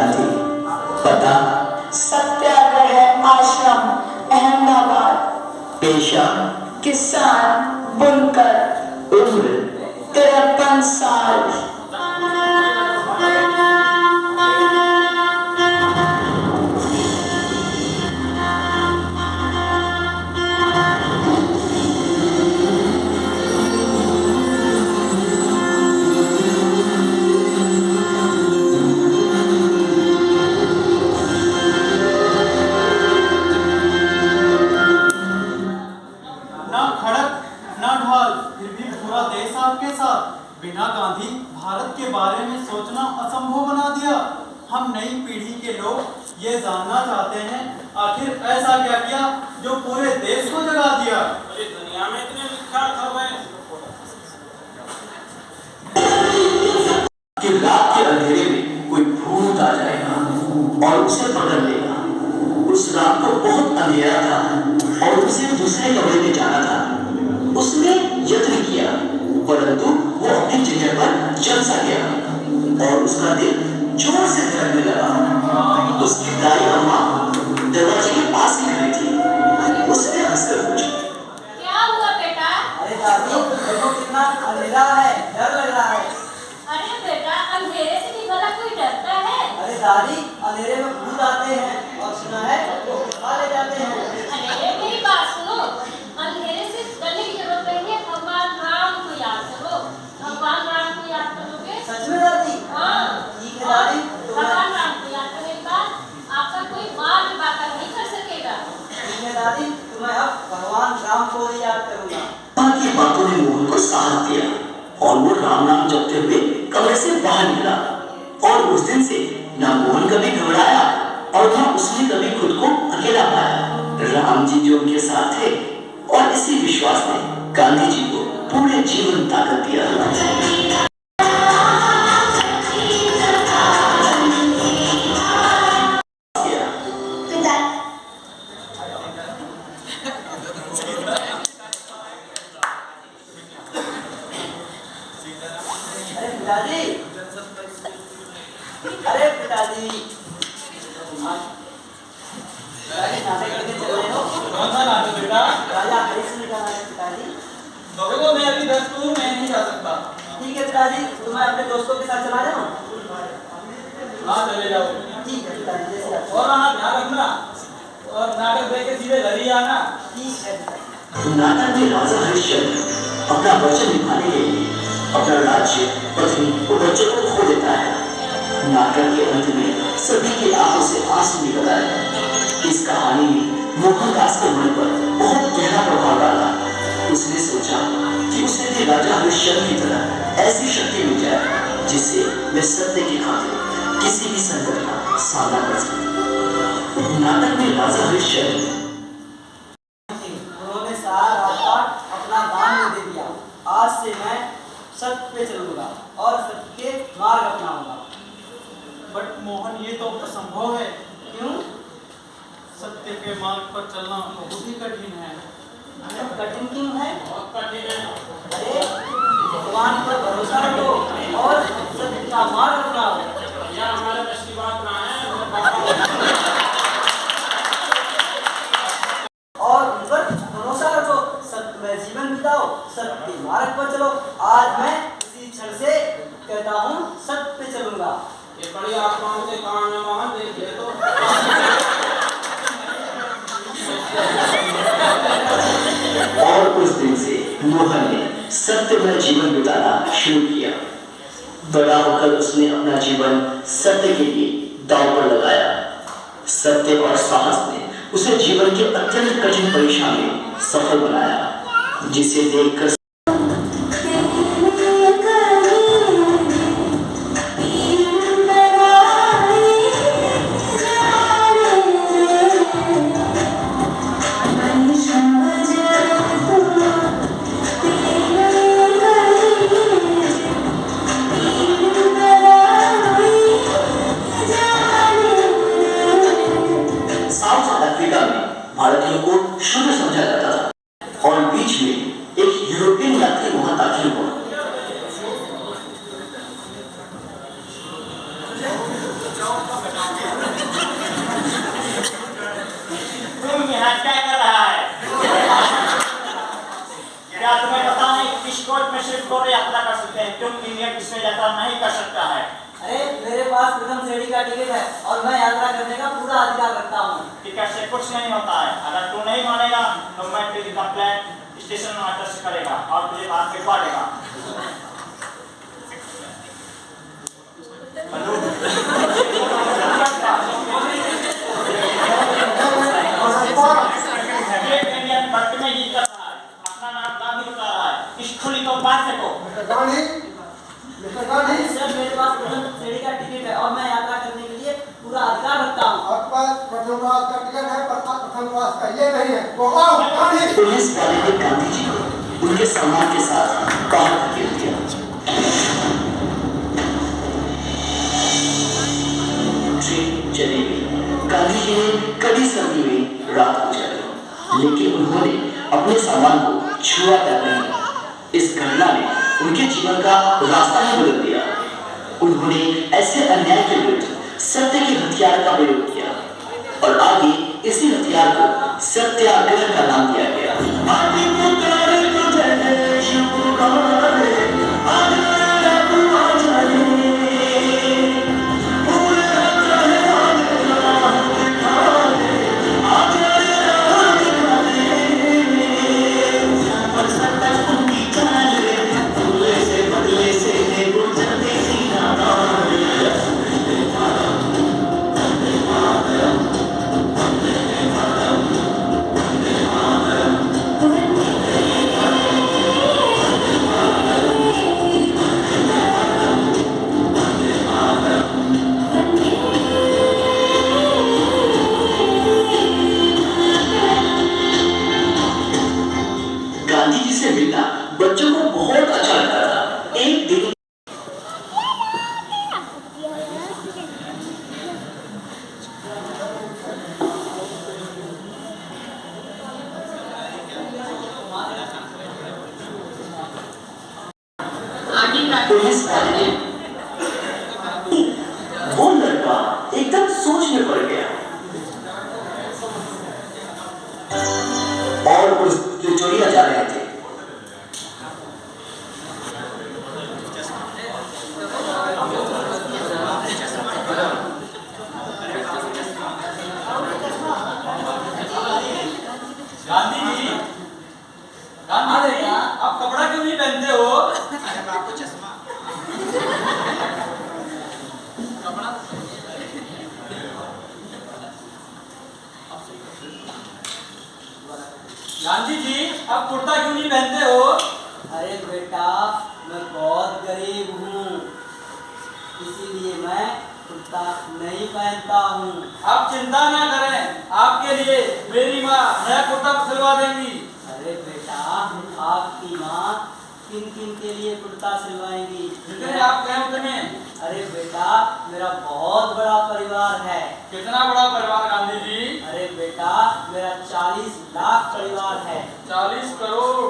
गांधी। पता सत्याग्रह आश्रम अहमदाबाद। पेशा किसान बुनकर। उम्र 53 साल। ना खड़क ना ढाल, फिर भी पूरा देश आपके साथ। बिना गांधी भारत के बारे में सोचना असंभव बना दिया। हम नई पीढ़ी के लोग ये जानना चाहते हैं, आखिर ऐसा क्या किया जो पूरे देश को जगा दिया। अरे दुनिया में इतने विख्यात हो गए कि रात के अंधेरे में कोई भूत आ जाएगा और उसे पकड़ लेगा। उस रात को बहुत अंधेरा था और उसे दूसरे कमरे में जाना था। उसने यत्न किया, परंतु वो अपनी जगह पर जल सा गया और उसका दिल जोर से धड़कने लगा। उसकी दाई अम्मा दरवाजे के पास ही खड़ी थी। उसने हंसकर पूछा, क्या हुआ बेटा? अरे दादी, देखो कितना अंधेरा है, डर लग रहा है। अरे बेटा, अंधेरे से भी भला कोई डरता है? अरे दादी, अंधेरे में भूत आते हैं और सुना है वो खा ले जाते हैं। अरे मेरी बात सुनो, अंधेरे से डरने की जरूरत नहीं है। भगवान राम को याद करो। भगवान राम को याद करोगे? सच में दादी? हाँ। ठीक है दादी। भगवान राम को याद करने के बाद आपका कोई मार बाका नहीं कर सकेगा। ठीक है दादी, तो मैं अब भगवान राम को ही याद करूँगा। माँ की बातों ने मोहन को साहस दिया और वो राम नाम जपते हुए कमरे से बाहर निकला। और उस दिन से न मोहन कभी घबराया और न उसने कभी खुद को अकेला पाया। राम जी जो उनके साथ थे और इसी विश्वास ने गांधी जी को पूरे जीवन ताकत दिया। अरे पिताजी, अरे पिताजी, नाटक करने चल रहे हो? कौन सा नाटक बेटा? राजा हरिश्चंद्र का नाटक पिताजी। देखो मैं अभी दस्तूर में नहीं जा सकता। ठीक है पिताजी, तो मैं अपने दोस्तों के साथ चला जाऊँ? हाँ चले जाओ। ठीक है पिताजी, जैसे आप। और हाँ ध्यान रखना और नाटक देख के सीधे घर ही आना। ठीक है पिताजी। नाटक में राजा हरिश्चंद्र अपना वचन निभाने के लिए अपना राज्य, पत्नी और बच्चों को खो देता है। नाटक के अंत में सभी की आंखों से आंसू निकल आए। इस कहानी ने मोहनदास के मन पर बहुत गहरा प्रभाव डाला। उसने सोचा कि उसे भी राजा हरिश्चंद्र की तरह ऐसी शक्ति मिल जाए जिससे वे सत्य की खातिर किसी भी संकट का सामना कर सके। नाटक में राजा हरिश्चंद्र उन्होंने सारा राजपाट अपना दान में दे दिया। आज से मैं सत्य पे चलूंगा और सत्य के मार्ग अपनाऊंगा। बट मोहन ये तो असंभव है। क्यों? सत्य के मार्ग पर चलना बहुत ही कठिन है। कठिन क्यों है? बहुत कठिन है। अरे भगवान पर भरोसा रखो और सत्य का मार्ग अपनाओ। यह हमारे बस की बात ना है, हमें पापा और उन पर भरोसा रखो, सत्य में जीवन बिताओ, सत्य के मार्ग पर चलो। आज मैं इसी क्षण से कहता हूँ सत्य पे चलूंगा। ये बड़ी आत्माओं के काम में मोहन देखिए तो। और उस दिन से मोहन ने सत्यमय जीवन बिताना शुरू किया। बड़ा होकर उसने अपना जीवन सत्य के लिए दांव पर लगाया। सत्य और साहस ने उसे जीवन के अत्यंत कठिन परीक्षा में सफल बनाया, जिसे देखकर भारतीयों को शुद्ध समझा जाता था और बीच में एक यूरोपियन यात्री वहां दाखिल हुआ। तुम यहाँ क्या कर रहा है? क्या तुम्हें पता नहीं किस कोच में सिर्फ घोड़े यात्रा कर सकते हैं, तुम इंडियन इसमें यात्रा नहीं कर सकता है। अरे मेरे पास प्रथम श्रेणी का टिकट है और मैं यात्रा करने का पूरा अधिकार रखता हूँ। टिकट से कुछ नहीं होता है, अगर तू नहीं मानेगा तो मैं तेरी कंप्लेंट स्टेशन मास्टर से करेगा और तुझे बाहर भिजवा देगा। ये इंडियन बदतमीजी कर रहा है, अपना नाम गांधी बता रहा है, इस खुली को बात सको। सर मेरे पास प्रथम श्रेणी का टिकट है और मैं यात्रा करने के लिए पूरा अधिकार रखता हूँ। पुलिस वाले ने गांधी जी को उनके सम्मान के साथ बाहर धकेल दिया। 3 जनवरी गांधी जी ने कड़ी सर्दी में रात गुजारी, लेकिन उन्होंने अपने सामान को छुआ तक नहीं। इस घटना ने उनके जीवन का रास्ता ही बदल दिया। उन्होंने ऐसे अन्याय के विरुद्ध सत्य के हथियार का प्रयोग किया और आगे इसी हथियार को सत्याग्रह का नाम दिया गया। गांधी जी से मिलना बच्चों को बहुत अच्छा लगता था। एक दिन पुलिस वाले ने वो लड़का एकदम सोच में पड़ गया और उस चोरिया जा रहे थे। गांधी जी, गांधी जी, आप कपड़ा क्यों नहीं पहनते हो? गांधी जी, आप कुर्ता क्यों नहीं पहनते हो? अरे बेटा मैं बहुत गरीब हूँ, इसीलिए मैं कुर्ता नहीं पहनता हूँ। आप चिंता ना करें, आपके लिए मेरी माँ नया कुर्ता सिलवा देंगी। अरे बेटा आपकी माँ किन किन के लिए कुर्ता सिलवाएंगी? जितने आप कहें उतने। अरे बेटा मेरा बहुत बड़ा परिवार है। कितना बड़ा परिवार गांधी जी? अरे बेटा मेरा 40 लाख परिवार है। 40 करोड़।